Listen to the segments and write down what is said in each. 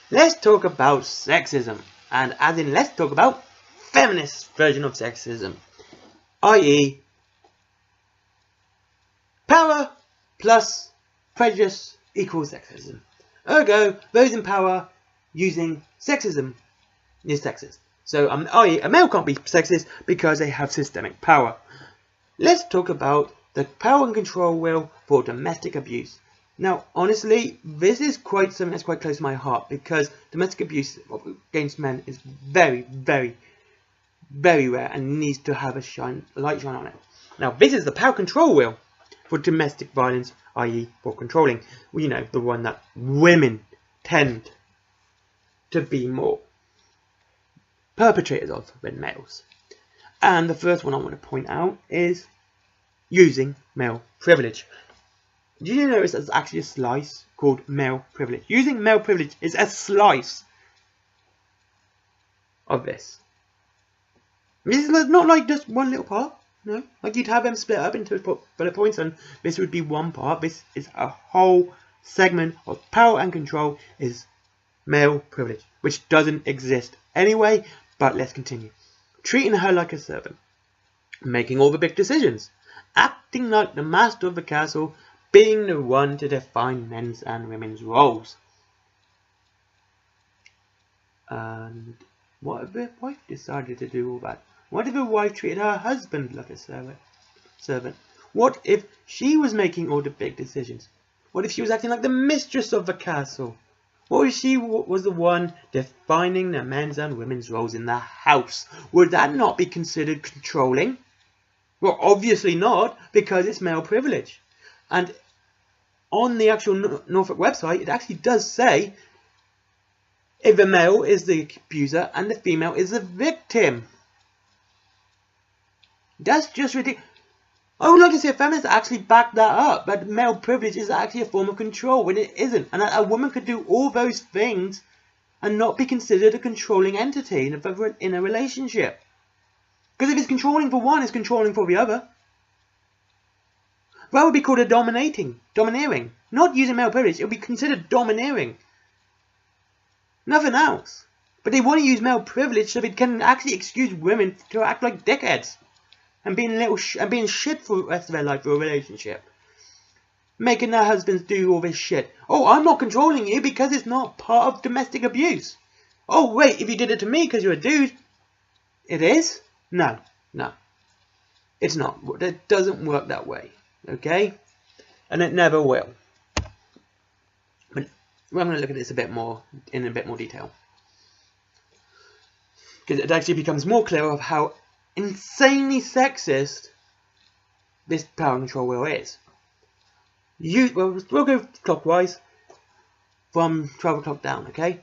Let's talk about sexism, and as in let's talk about feminist version of sexism, i.e. power plus prejudice equals sexism. Ergo, those in power using sexism is sexist. So i.e. a male can't be sexist because they have systemic power. Let's talk about the power and control will for domestic abuse. Now, honestly, this is quite something that's quite close to my heart because domestic abuse against men is very, very, very rare and needs to have a light shine on it. Now, this is the power control wheel for domestic violence, i.e. for controlling. Well, you know, the one that women tend to be more perpetrators of than males. And the first one I want to point out is using male privilege. Did you notice there's actually a slice called male privilege? Using male privilege is a slice of this. This is not like just one little part. No, like you'd have them split up into bullet points and this would be one part. This is a whole segment of power and control is male privilege, which doesn't exist anyway, but let's continue. Treating her like a servant, making all the big decisions, acting like the master of the castle, being the one to define men's and women's roles. And what if the wife decided to do all that? What if the wife treated her husband like a servant? What if she was making all the big decisions? What if she was acting like the mistress of the castle? What if she was the one defining the men's and women's roles in the house? Would that not be considered controlling? Well, obviously not, because it's male privilege. And on the actual Norfolk website, it actually does say if the male is the abuser and the female is the victim. That's just ridiculous. I would like to see a feminist actually back that up, that male privilege is actually a form of control when it isn't. And that a woman could do all those things and not be considered a controlling entity in a relationship. Because if it's controlling for one, it's controlling for the other. That would be called a domineering. Not using male privilege, it would be considered domineering. Nothing else. But they want to use male privilege so they can actually excuse women to act like dickheads. And being shit for the rest of their life for a relationship. Making their husbands do all this shit. Oh, I'm not controlling you because it's not part of domestic abuse. Oh, wait, if you did it to me because you're a dude. It is? No. It's not. It doesn't work that way. Okay? And it never will. But we're going to look at this in a bit more detail. Because it actually becomes more clear of how insanely sexist this power and control wheel is. We'll go clockwise from 12 o'clock down, okay?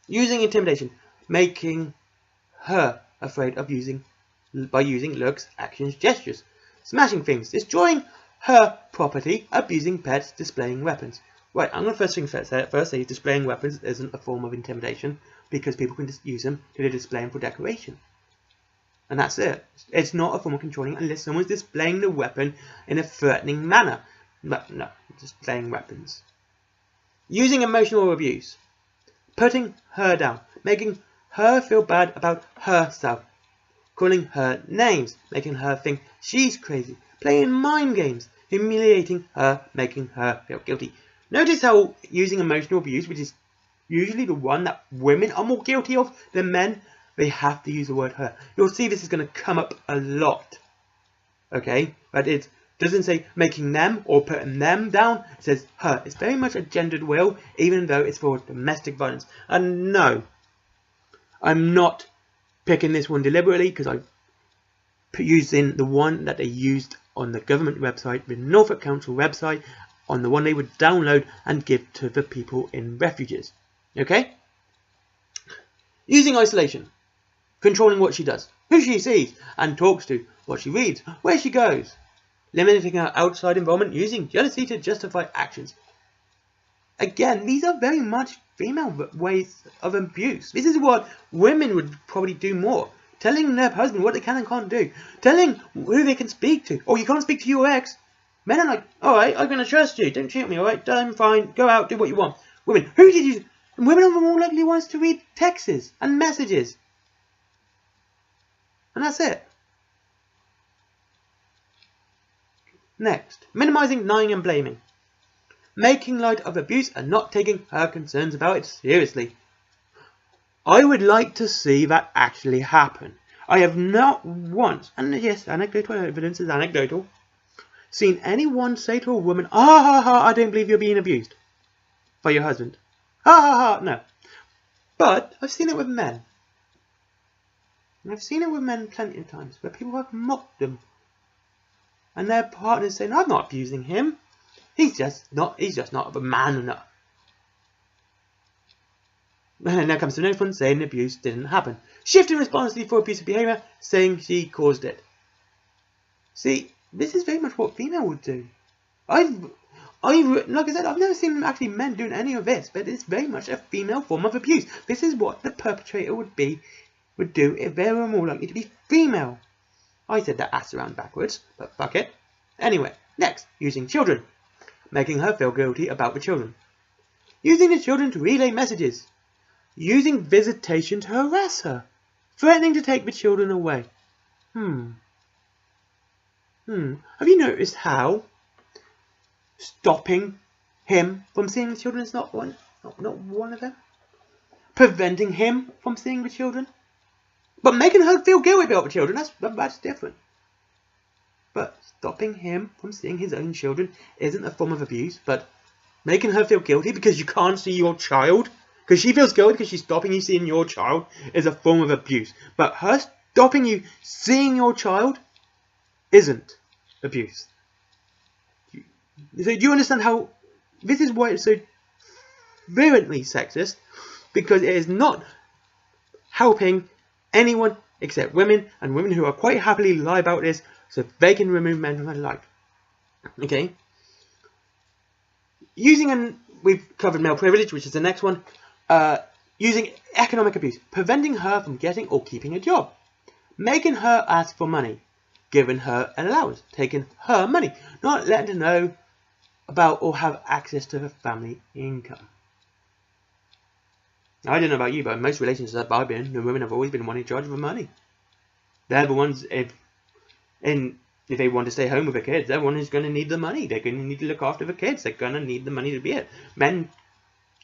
Using intimidation, making her afraid of by using looks, actions, gestures, smashing things, destroying her property, abusing pets, displaying weapons. Right, I'm going to first say displaying weapons isn't a form of intimidation because people can just use them to display them for decoration. And that's it. It's not a form of controlling unless someone's displaying the weapon in a threatening manner. But no, displaying weapons. Using emotional abuse. Putting her down. Making her feel bad about herself. Calling her names. Making her think she's crazy. Playing mind games. Humiliating her. Making her feel guilty. Notice how using emotional abuse, which is usually the one that women are more guilty of than men, they have to use the word her. You'll see this is going to come up a lot. Okay? But it doesn't say making them or putting them down. It says her. It's very much a gendered will, even though it's for domestic violence. And no, I'm not picking this one deliberately because I'm using the one that they used on the government website, the Norfolk Council website, on the one they would download and give to the people in refuges. Okay? Using isolation. Controlling what she does, who she sees and talks to, what she reads, where she goes. Limiting her outside involvement using jealousy to justify actions. Again, these are very much female ways of abuse. This is what women would probably do more. Telling their husband what they can and can't do. Telling who they can speak to. Oh, you can't speak to your ex. Men are like, alright, I'm going to trust you. Don't cheat me, alright? I'm fine. Go out, do what you want. Women, who did you... And women are the more likely ones to read texts and messages. And that's it. Next, minimizing, denying and blaming. Making light of abuse and not taking her concerns about it seriously. I would like to see that actually happen. I have not once, and yes, anecdotal evidence is anecdotal, seen anyone say to a woman, "Ah ha ha, I don't believe you're being abused by your husband." Ha ha ha, no. But I've seen it with men. And I've seen it with men plenty of times where people have mocked them. And their partners saying, "I'm not abusing him. He's just not a man enough." And then there comes the next one saying the abuse didn't happen. Shifting responsibility for abusive behaviour, saying she caused it. See, this is very much what female would do. Like I said, I've never seen actually men doing any of this, but it's very much a female form of abuse. This is what the perpetrator would do if they were more likely to be female. I said that ass around backwards, but fuck it. Anyway, next, using children. Making her feel guilty about the children. Using the children to relay messages. Using visitation to harass her. Threatening to take the children away. Have you noticed how stopping him from seeing the children is not one of them? Preventing him from seeing the children? But making her feel guilty about the children, that's different. But stopping him from seeing his own children isn't a form of abuse, but making her feel guilty because you can't see your child, because she feels guilty because she's stopping you seeing your child, is a form of abuse. But her stopping you seeing your child isn't abuse. So do you understand how this is why it's so virulently sexist? Because it is not helping anyone except women, and women who are quite happily lie about this so they can remove men from their life. Okay? We've covered male privilege, which is the next one. Using economic abuse. Preventing her from getting or keeping a job. Making her ask for money. Giving her an allowance. Taking her money. Not letting her know about or have access to her family income. I don't know about you, but in most relationships that I've been in, the women have always been the one in charge of the money. They're the ones, if they want to stay home with the kids, they're the one who's going to need the money. They're going to need to look after the kids. They're going to need the money to be it. Men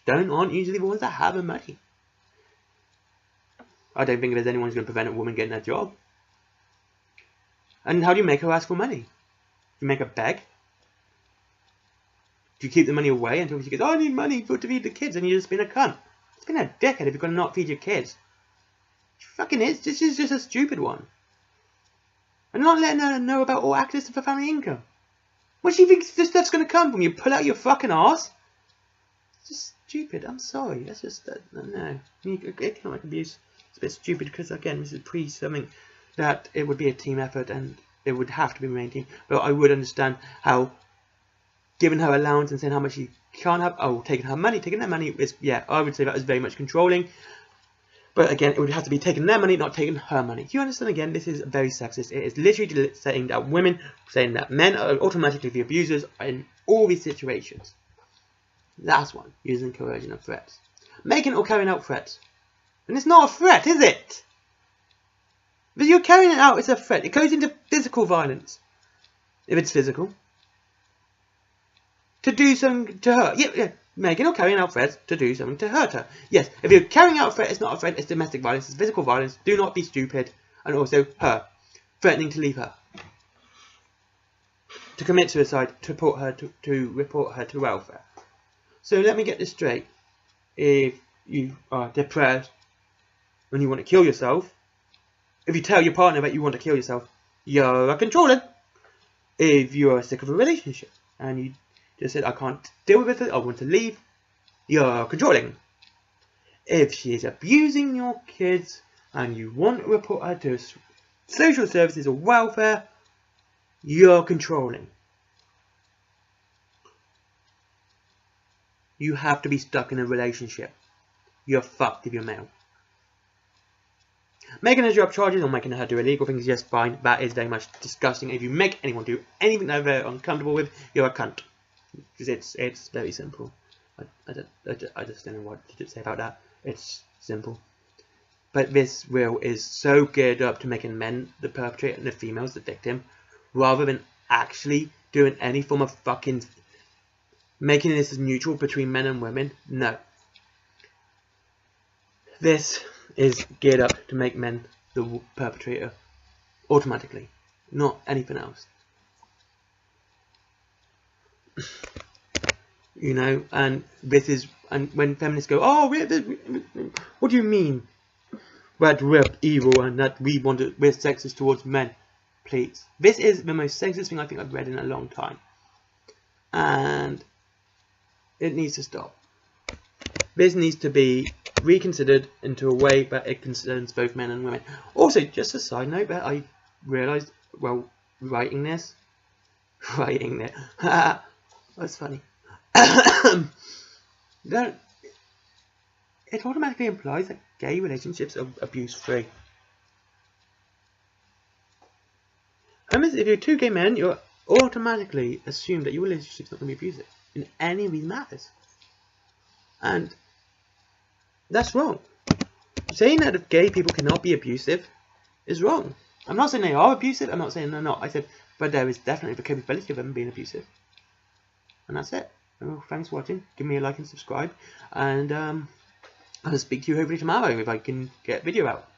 aren't usually the ones that have the money. I don't think there's anyone who's going to prevent a woman getting a job. And how do you make her ask for money? Do you make her beg? Do you keep the money away until she goes, "Oh, I need money to feed the kids," and you've just been a cunt? It's been a decade if you're going to not feed your kids. It fucking is. This is just a stupid one. And not letting her know about all access to the family income. Where she thinks this stuff's going to come from? You pull out your fucking arse? It's just stupid. I'm sorry. That's just, no. Economic abuse is a bit stupid because, again, this is something that it would be a team effort and it would have to be main team. But I would understand how giving her allowance and saying how much she can't have, taking her money is, yeah, I would say that is very much controlling. But again, it would have to be taking their money, not taking her money. Do you understand? Again, this is very sexist. It is literally saying that men are automatically the abusers in all these situations. Last one, using coercion and threats. Making or carrying out threats. And it's not a threat, is it? But you're carrying it out, it's a threat. It goes into physical violence. If it's physical. To do something to her. Yeah. Making or carrying out threats to do something to hurt her. Yes, if you're carrying out a threat, it's not a threat, it's domestic violence, it's physical violence. Do not be stupid. And also her. Threatening to leave her. To commit suicide, to report her to welfare. So let me get this straight. If you are depressed and you want to kill yourself, if you tell your partner that you want to kill yourself, you're a controller. If you are sick of a relationship and you just said, "I can't deal with it, I want to leave," you're controlling. If she is abusing your kids and you want to report her to social services or welfare, you're controlling. You have to be stuck in a relationship. You're fucked if you're male. Making her drop charges or making her do illegal things, yes, fine. That is very much disgusting. If you make anyone do anything that they're uncomfortable with, you're a cunt. Because it's very simple. I just don't know what to say about that. It's simple. But this reel is so geared up to making men the perpetrator and the females the victim, rather than actually doing any form of fucking making this as neutral between men and women. No. This is geared up to make men the perpetrator automatically, not anything else. You know, and this is, and when feminists go, oh, what do you mean that we're evil and that we're sexist towards men? Please, this is the most sexist thing I think I've read in a long time, and it needs to stop. This needs to be reconsidered into a way that it concerns both men and women. Also, just a side note that I realised while writing this, that's funny. That it automatically implies that gay relationships are abuse-free. If you're two gay men, you're automatically assumed that your relationship's not going to be abusive in any of these matters. And that's wrong. Saying that gay people cannot be abusive is wrong. I'm not saying they are abusive, I'm not saying they're not. I said, but there is definitely the capability of them being abusive. And that's it. Well, thanks for watching. Give me a like and subscribe. And I'll speak to you hopefully tomorrow if I can get a video out.